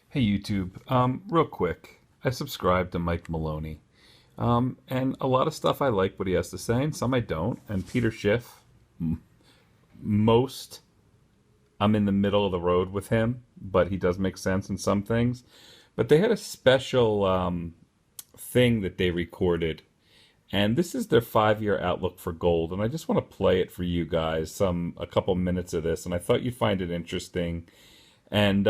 Hey YouTube, real quick, I subscribe to Mike Maloney, and a lot of stuff I like what he has to say, and some I don't. And Peter Schiff, most I'm in the middle of the road with him, but he does make sense in some things. But they had a special thing that they recorded, and this is their 5 year outlook for gold. And I just want to play it for you guys, a couple minutes of this, and I thought you'd find it interesting. And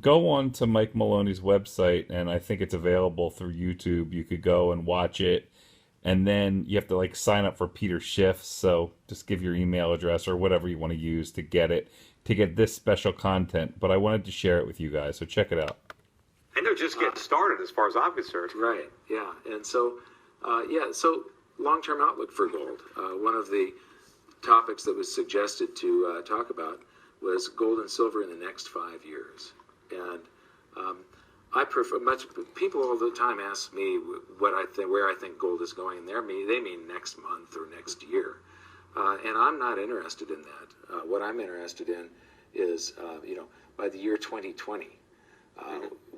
go on to Mike Maloney's website, and I think it's available through YouTube. You could go and watch it, and then you have to like sign up for Peter Schiff. So just give your email address or whatever you want to use to get it, to get this special content. But I wanted to share it with you guys, so check it out. And they're just getting started as far as I'm concerned. Right, yeah. And so, so long-term outlook for gold. One of the topics that was suggested to talk about was gold and silver in the next 5 years. And I prefer much. People all the time ask me what I think, where I think gold is going, and they mean next month or next year. And I'm not interested in that. What I'm interested in is, by the year 2020,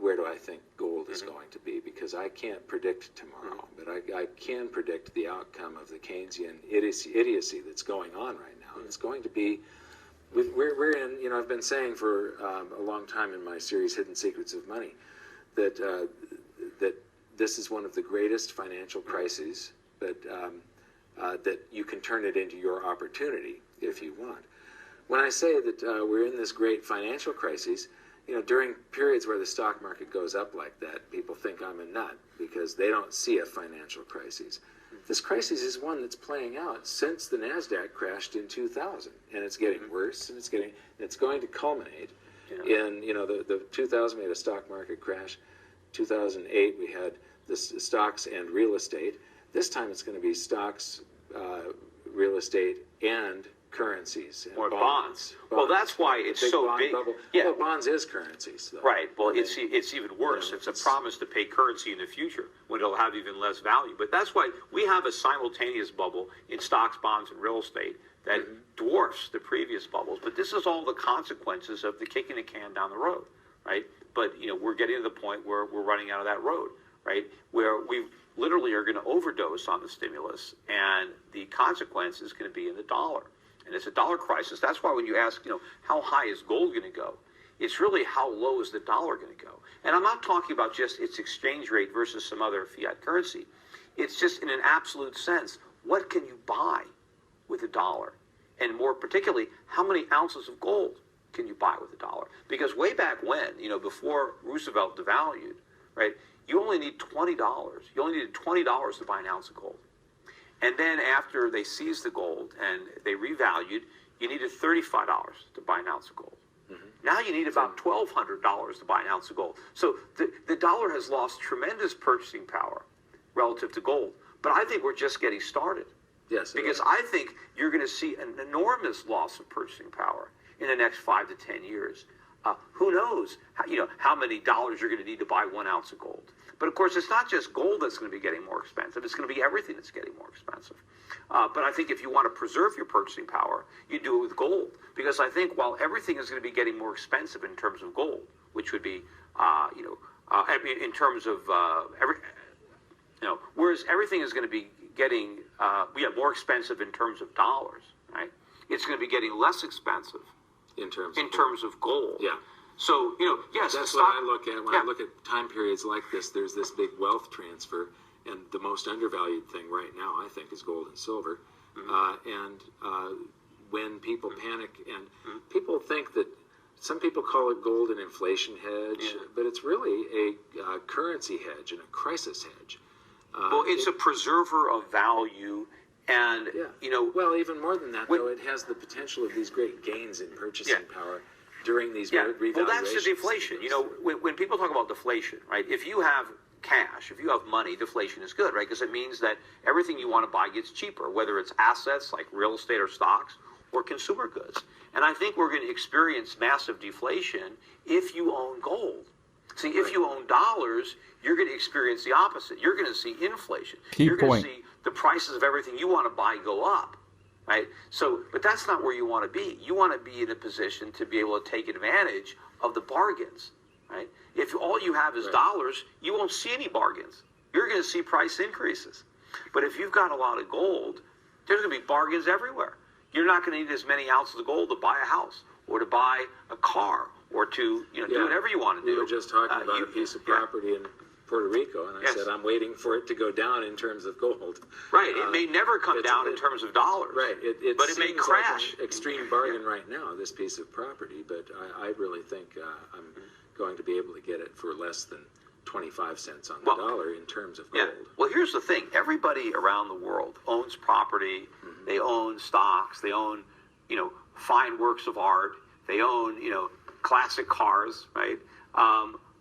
where do I think gold is going to be? Because I can't predict tomorrow, but I can predict the outcome of the Keynesian idiocy that's going on right now. And it's going to be, we're in, I've been saying for a long time in my series, Hidden Secrets of Money, that that this is one of the greatest financial crises, that you can turn it into your opportunity if you want. When I say that we're in this great financial crisis, during periods where the stock market goes up like that, people think I'm a nut because they don't see a financial crisis. This crisis is one that's playing out since the NASDAQ crashed in 2000, and it's getting worse, and it's going to culminate in, the 2000 we had a stock market crash. 2008 we had the stocks and real estate. This time it's going to be stocks, real estate, and currencies and or bonds. Well, that's why it's so big. Bubble. Yeah, well, bonds is currencies, though. Right. Well, it's even worse. It's a promise to pay currency in the future when it'll have even less value. But that's why we have a simultaneous bubble in stocks, bonds, and real estate that dwarfs the previous bubbles. But this is all the consequences of the kicking the can down the road, right? But we're getting to the point where we're running out of that road, right? Where we literally are going to overdose on the stimulus, and the consequence is going to be in the dollar. And it's a dollar crisis. That's why when you ask, how high is gold going to go? It's really how low is the dollar going to go? And I'm not talking about just its exchange rate versus some other fiat currency. It's just in an absolute sense, what can you buy with a dollar? And more particularly, how many ounces of gold can you buy with a dollar? Because way back when, before Roosevelt devalued, right, you only need $20. You only needed $20 to buy an ounce of gold. And then after they seized the gold and they revalued, you needed $35 to buy an ounce of gold. Now you need about $1,200 to buy an ounce of gold. So the dollar has lost tremendous purchasing power relative to gold. But I think we're just getting started. Yes. Because I think you're going to see an enormous loss of purchasing power in the next 5 to 10 years. Who knows how many dollars you're going to need to buy 1 ounce of gold. But of course, it's not just gold that's going to be getting more expensive. It's going to be everything that's getting more expensive. But I think if you want to preserve your purchasing power, you do it with gold. Because I think while everything is going to be getting more expensive in terms of gold, which would be, in terms of whereas everything is going to be getting more expensive in terms of dollars, right? It's going to be getting less expensive in terms of gold. Yeah. So, yes. That's what I look at. When I look at time periods like this, there's this big wealth transfer. And the most undervalued thing right now, I think, is gold and silver. When people panic, and people think that, some people call it gold an inflation hedge, but it's really a currency hedge and a crisis hedge. Well, it's a preserver of value. And, well, even more than that, though, it has the potential of these great gains in purchasing power during these revaluations. Well, that's the deflation. When people talk about deflation, right, if you have cash, if you have money, deflation is good, right, because it means that everything you want to buy gets cheaper, whether it's assets like real estate or stocks or consumer goods. And I think we're going to experience massive deflation if you own gold. See, if you own dollars, you're going to experience the opposite. You're going to see inflation. You're going to see the prices of everything you want to buy go up, right? So, but that's not where you want to be. You want to be in a position to be able to take advantage of the bargains, right? If all you have is dollars, you won't see any bargains. You're going to see price increases. But if you've got a lot of gold, there's going to be bargains everywhere. You're not going to need as many ounces of gold to buy a house or to buy a car or to do whatever you want to do. We were just talking about a piece of property in Puerto Rico, and I said I'm waiting for it to go down in terms of gold. Right. It may never come down in terms of dollars. Right. But it may crash. Like an extreme bargain right now, this piece of property, but I really think I'm going to be able to get it for less than 25 cents on the dollar in terms of gold. Yeah. Well, here's the thing. Everybody around the world owns property. Mm-hmm. They own stocks. They own, fine works of art. They own, classic cars, right?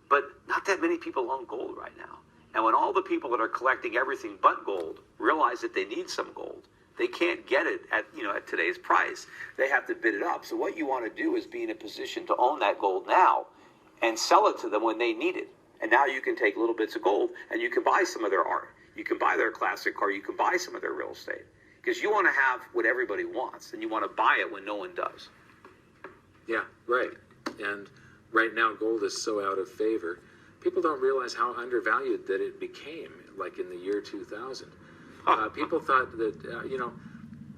But not that many people own gold right now. And when all the people that are collecting everything but gold realize that they need some gold, they can't get it at today's price. They have to bid it up. So what you want to do is be in a position to own that gold now and sell it to them when they need it. And now you can take little bits of gold and you can buy some of their art. You can buy their classic car. You can buy some of their real estate. Because you want to have what everybody wants and you want to buy it when no one does. Yeah, right. And right now gold is so out of favor. People don't realize how undervalued that it became, like in the year 2000. People thought that,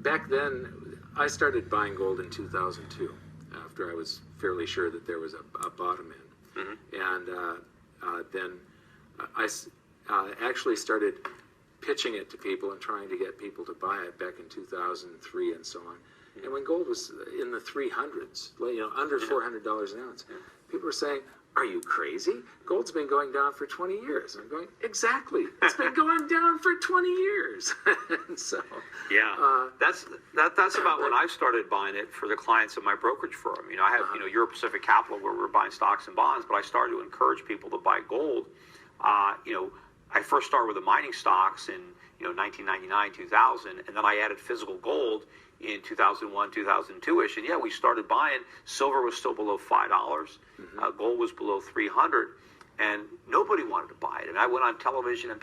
back then, I started buying gold in 2002, after I was fairly sure that there was a bottom in. Mm-hmm. And then I actually started pitching it to people and trying to get people to buy it back in 2003 and so on. Mm-hmm. And when gold was in the 300s, under $400 an ounce, people were saying, "Are you crazy? Gold's been going down for 20 years." And I'm going, exactly. It's been going down for 20 years. And so, that's about when I started buying it for the clients of my brokerage firm. I have, Euro Pacific Capital where we're buying stocks and bonds, but I started to encourage people to buy gold. I first started with the mining stocks in, 1999, 2000, and then I added physical gold in 2001, 2002-ish, and we started buying. Silver was still below $5. Mm-hmm. Gold was below 300, and nobody wanted to buy it. And I went on television, and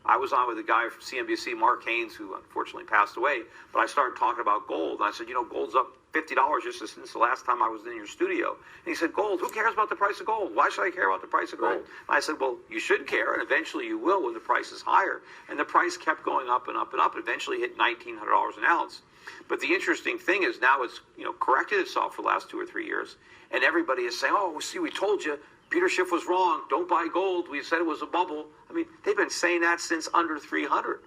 I was on with a guy from CNBC, Mark Haynes, who unfortunately passed away, but I started talking about gold, and I said, gold's up $50 just since the last time I was in your studio. And he said, gold, who cares about the price of gold? Why should I care about the price of gold? Right. And I said, well, you should care, and eventually you will when the price is higher. And the price kept going up and up and up, and eventually hit $1,900 an ounce. But the interesting thing is now it's corrected itself for the last 2 or 3 years, and everybody is saying, "Oh, see, we told you, Peter Schiff was wrong. Don't buy gold. We said it was a bubble." I mean, they've been saying that since under 300.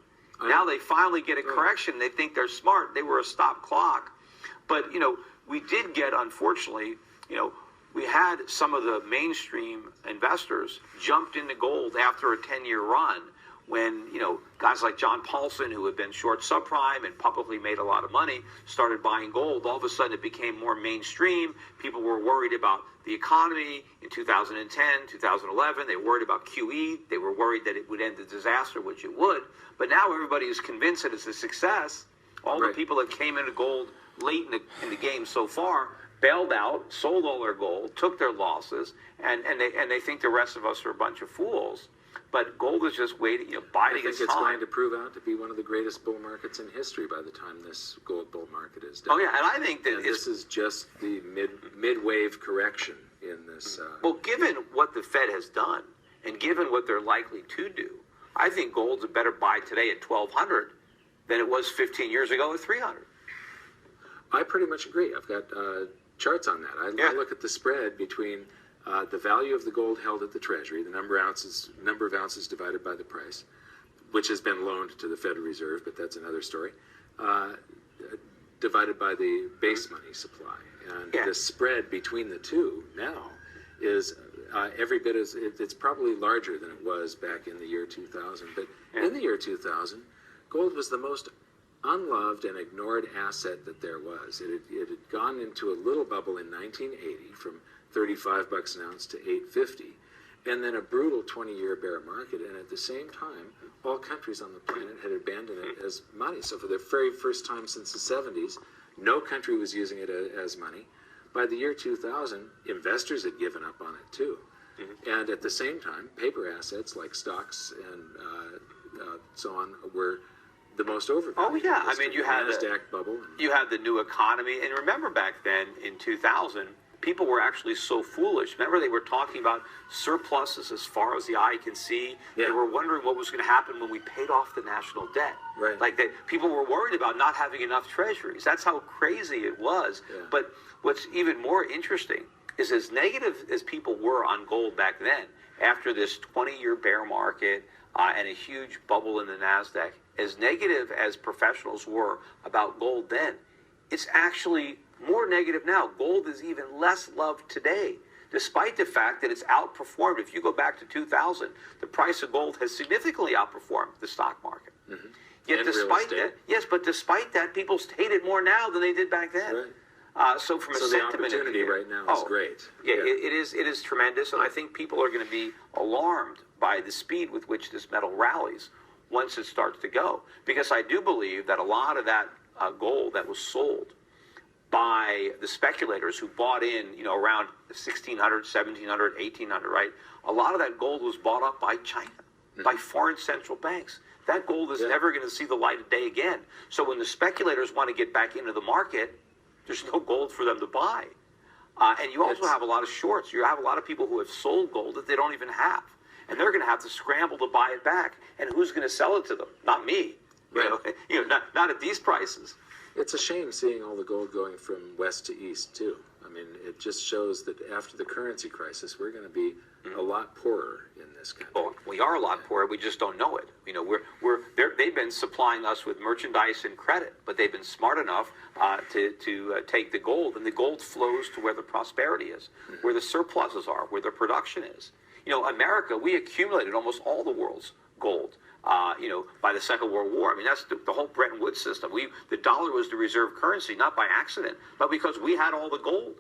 Now they finally get a correction. They think they're smart. They were a stop clock, but we did get, unfortunately, we had some of the mainstream investors jumped into gold after a 10-year run. When, guys like John Paulson, who had been short subprime and publicly made a lot of money, started buying gold, all of a sudden it became more mainstream. People were worried about the economy in 2010, 2011. They were worried about QE. They were worried that it would end the disaster, which it would. But now everybody is convinced that it's a success. All the people that came into gold late in the game so far bailed out, sold all their gold, took their losses, and they think the rest of us are a bunch of fools. But gold is just waiting, biding its time. I think it's going to prove out to be one of the greatest bull markets in history by the time this gold bull market is done. Oh, yeah, and I think that this is just the mid-wave correction in this. Well, given what the Fed has done and given what they're likely to do, I think gold's a better buy today at $1,200 than it was 15 years ago at $300. I pretty much agree. I've got charts on that. I look at the spread between the value of the gold held at the Treasury, the number of ounces divided by the price, which has been loaned to the Federal Reserve, but that's another story, divided by the base money supply. And the spread between the two now is every bit as, it's probably larger than it was back in the year 2000. But in the year 2000, gold was the most unloved and ignored asset that there was. It had gone into a little bubble in 1980 from $35 an ounce to $8.50, and then a brutal 20-year bear market. And at the same time, all countries on the planet had abandoned it as money. So for the very first time since the 70s, no country was using it as money. By the year 2000, investors had given up on it too. Mm-hmm. And at the same time, paper assets like stocks and so on were the most overvalued. Oh yeah, you had NASDAQ bubble. You had the new economy, and remember back then in 2000, people were actually so foolish. Remember, they were talking about surpluses as far as the eye can see. Yeah. They were wondering what was going to happen when we paid off the national debt. Right. Like that, people were worried about not having enough treasuries. That's how crazy it was. Yeah. But what's even more interesting is, as negative as people were on gold back then, after this 20-year bear market and a huge bubble in the NASDAQ, as negative as professionals were about gold then, it's actually more negative now. Gold is even less loved today, despite the fact that it's outperformed. If you go back to 2000, the price of gold has significantly outperformed the stock market. Mm-hmm. Yet And real despite estate. that, yes, but despite that, people hate it more now than they did back then. Right. So from a So the sentiment opportunity indicator- right now is great. Yeah, Yeah. it is tremendous, and I think people are going to be alarmed by the speed with which this metal rallies once it starts to go. Because I do believe that a lot of that gold that was sold by the speculators who bought in, around 1600, 1700, 1800, right? A lot of that gold was bought up by China, by foreign central banks. That gold is never going to see the light of day again. So when the speculators want to get back into the market, there's no gold for them to buy. And you also have a lot of shorts. You have a lot of people who have sold gold that they don't even have. And they're going to have to scramble to buy it back. And who's going to sell it to them? Not me. Not at these prices. It's a shame seeing all the gold going from west to east too. I mean, it just shows that after the currency crisis, we're going to be a lot poorer in this country. Well, we are a lot poorer. We just don't know it. They've been supplying us with merchandise and credit, but they've been smart enough to take the gold, and the gold flows to where the prosperity is, where the surpluses are, where the production is. America, we accumulated almost all the world's gold. By the Second World War. I mean, that's the whole Bretton Woods system. The dollar was the reserve currency, not by accident, but because we had all the gold.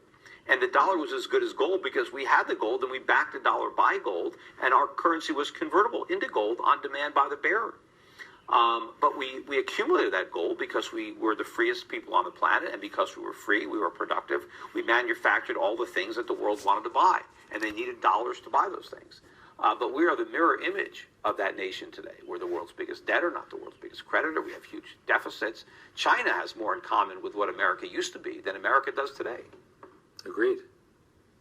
And the dollar was as good as gold because we had the gold and we backed the dollar by gold, and our currency was convertible into gold on demand by the bearer. But we accumulated that gold because we were the freest people on the planet, and because we were free, we were productive. We manufactured all the things that the world wanted to buy, and they needed dollars to buy those things. But we are the mirror image of that nation today. We're the world's biggest debtor, not the world's biggest creditor. We have huge deficits. China has more in common with what America used to be than America does today. Agreed.